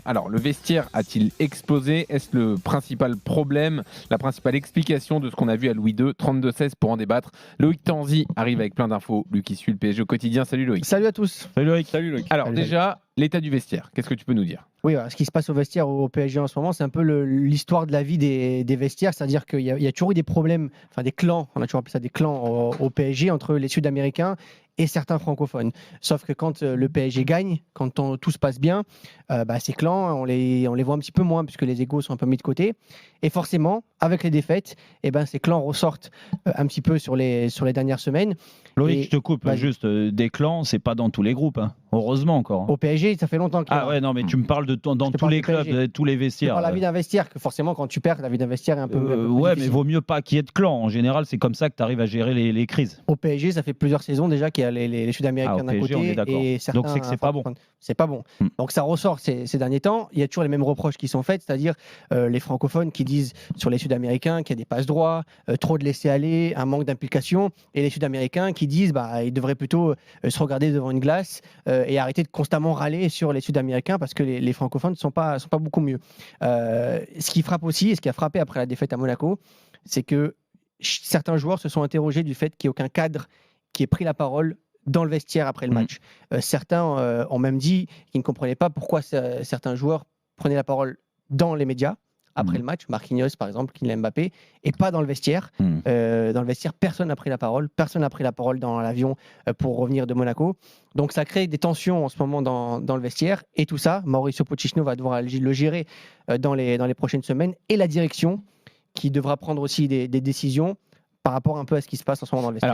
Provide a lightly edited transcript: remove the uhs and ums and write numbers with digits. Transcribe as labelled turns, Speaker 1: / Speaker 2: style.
Speaker 1: Alors, le vestiaire a-t-il explosé? Est-ce le principal problème, la principale explication de ce qu'on a vu à Louis II? 32-16 pour en débattre. Loïc Tanzi arrive avec plein d'infos. Lui qui suit le PSG au quotidien. Salut Loïc.
Speaker 2: Salut à tous.
Speaker 3: Salut Loïc.
Speaker 1: Salut Loïc. Alors
Speaker 2: Salut,
Speaker 1: déjà, l'état du vestiaire, qu'est-ce que tu peux nous dire?
Speaker 2: Oui, ce qui se passe au vestiaire au PSG en ce moment, c'est un peu l'histoire de la vie des vestiaires. C'est-à-dire qu'il y a toujours eu des problèmes, enfin des clans, on a toujours appelé ça des clans au PSG, entre les Sud-Américains et certains francophones. Sauf que quand le PSG gagne, quand tout se passe bien, ces clans, on les voit un petit peu moins puisque les égos sont un peu mis de côté. Et forcément, avec les défaites, ces clans ressortent un petit peu sur les dernières semaines.
Speaker 3: Loïc, je te coupe,
Speaker 2: vas-y.
Speaker 3: juste des clans, c'est pas dans tous les groupes, hein. Heureusement encore.
Speaker 2: Au PSG, ça fait longtemps qu'il y a.
Speaker 3: Ah ouais, non, mais tu me parles dans
Speaker 2: te
Speaker 3: tous
Speaker 2: parle
Speaker 3: les
Speaker 2: du
Speaker 3: clubs,
Speaker 2: PSG.
Speaker 3: tous les
Speaker 2: C'est
Speaker 3: vestiaires.
Speaker 2: pas la vie d'un vestiaire, que forcément, quand tu perds, la vie d'un vestiaire est un peu. un peu plus
Speaker 3: Ouais, mais
Speaker 2: difficile.
Speaker 3: vaut mieux pas qu'il y ait de clans. En général, c'est comme ça que tu arrives à gérer les crises.
Speaker 2: Au PSG, ça fait plusieurs saisons déjà qu'il y a les Sud-Américains
Speaker 3: Au
Speaker 2: d'un
Speaker 3: PSG, on est
Speaker 2: côté
Speaker 3: d'accord.
Speaker 2: et certains.
Speaker 3: Donc c'est que c'est pas bon.
Speaker 2: C'est pas bon.
Speaker 3: Mm.
Speaker 2: Donc ça ressort ces derniers temps. Il y a toujours les mêmes reproches qui sont faits, c'est-à-dire les francophones qui disent sur les Sud-Américains qu'il y a des passes droits, trop de laisser-aller, un manque d'implication, et les Sud-Américains qui disent ils devraient plutôt se regarder devant une glace et arrêter de constamment râler sur les Sud-Américains parce que les francophones ne sont pas beaucoup mieux. Ce qui frappe aussi, et ce qui a frappé après la défaite à Monaco, c'est que certains joueurs se sont interrogés du fait qu'il n'y ait aucun cadre qui ait pris la parole dans le vestiaire après le match. Certains ont même dit qu'ils ne comprenaient pas pourquoi certains joueurs prenaient la parole dans les médias après le match, Marquinhos par exemple, Kylian Mbappé, et pas dans le vestiaire. Dans le vestiaire, personne n'a pris la parole, personne n'a pris la parole dans l'avion pour revenir de Monaco. Donc ça crée des tensions en ce moment dans le vestiaire, et tout ça, Mauricio Pochettino va devoir le gérer dans les prochaines semaines, et la direction qui devra prendre aussi des décisions par rapport un peu à ce qui se passe en ce moment dans le vestiaire.